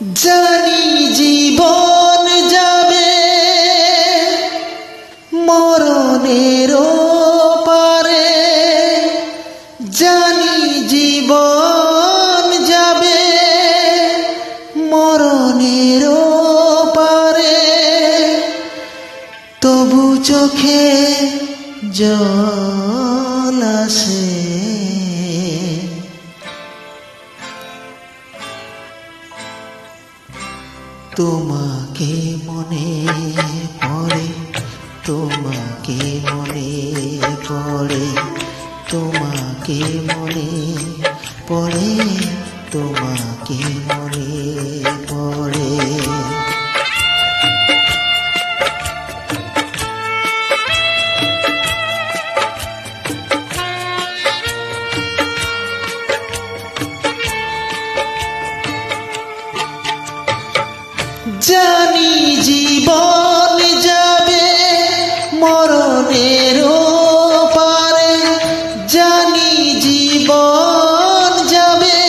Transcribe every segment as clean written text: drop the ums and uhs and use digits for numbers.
জানি জীবন যাবে মরণের পারে, জানি জীবন যাবে মরণের পারে, তবু চোখে জল আসে। তোমাকে মনে পড়ে, তোমাকে মনে পড়ে, তোমাকে মনে পড়ে, তোমাকে মনে পড়ে। জানি জীবন যাবে মরণের পারে, জানি জীবন যাবে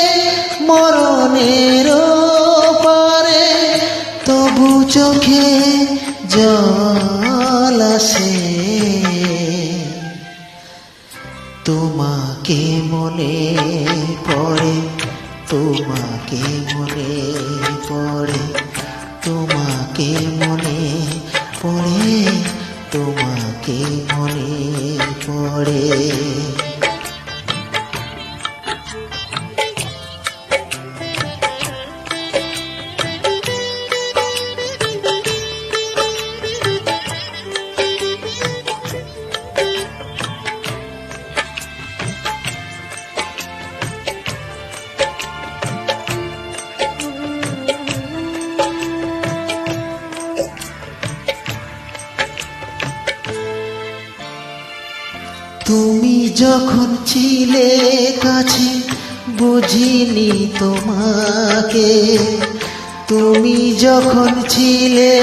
মরণের পারে, তবু চোখে জল আসে। তোমাকে মনে পড়ে, তোমাকে মনে পড়ে, তোমাকে মনে পড়ে, তোমাকে মনে পড়ে। তুমি যখন ছিলে কাছে বুঝিনি তোমাকে, তুমি যখন ছিলে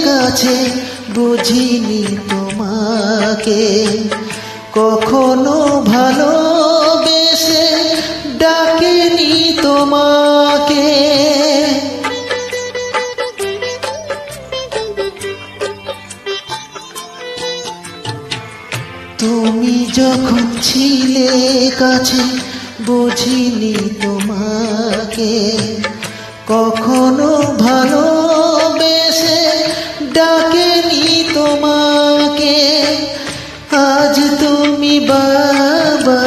কাছে বুঝিনি তোমাকে, কখনো ভালোবেসে ডাকিনি তোমাকে। তুমি যখন ছিলে কাছে বুঝিনি তোমাকে, কখনো ভালোবেসে ডাকেনি তোমাকে। আজ তুমি বাবা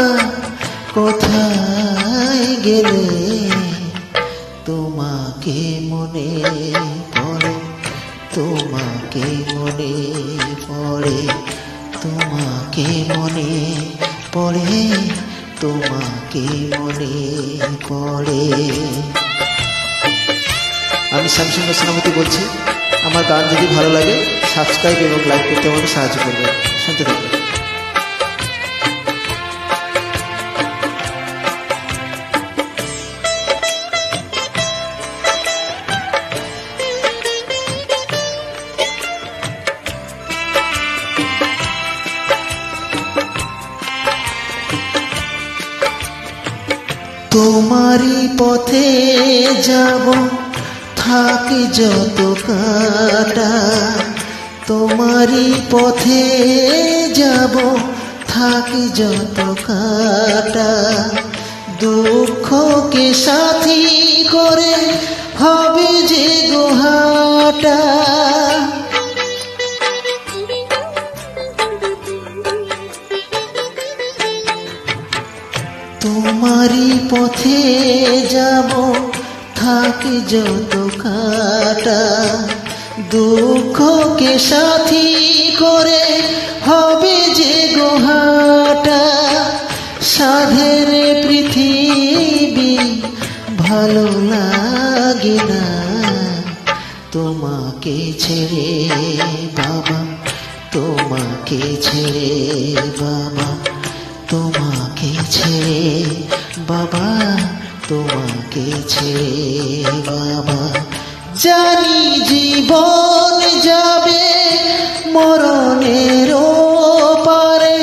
কোথায় গেলে, তোমাকে মনে পড়ে, তোমাকে মনে পড়ে, তোমাকে মনে পড়ে, তোমাকে মনে পড়ে। আমি শামসুন্নাহ সেনাপতি বলছি। আমার গান যদি ভালো লাগে সাবস্ক্রাইব এবং লাইক করতে আমাকে সাহায্য করবে। শুনতে থাকবে। তোমারই পথে যাব থাকি যত কাটা, তোমারই পথে যাব থাকি যত কাটা, দুঃখকে সাথী করে হবে যে গোহাটা। তোমারই পথে যাব থাকি যত কাটা, দুঃখকে সাথী করে হবে যে গোহাটা। সাধের পৃথিবী ভালো লাগে না তোমাকে ছেড়ে বাবা, তোমাকে ছেড়ে বাবা, তোমাকে ছেড়ে বাবা, তোমাকে ছেড়ে বাবা। জানি জীবন যাবে মরণের পারে,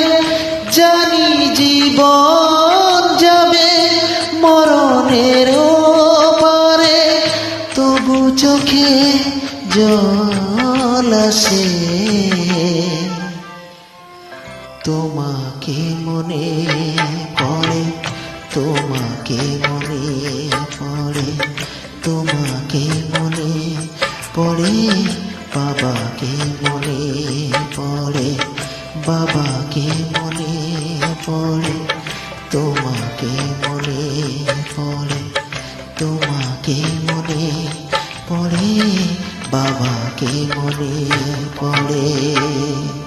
জানি জীবন যাবে মরণের পারে, তবু জল আসে, তোমাকে মনে পড়ে, তোমাকে মনে পড়ে, তোমাকে মনে পড়ে, বাবাকে মনে পড়ে, বাবাকে মনে পড়ে, তোমাকে মনে পড়ে, তোমাকে মনে পড়ে, বাবাকে মনে পড়ে।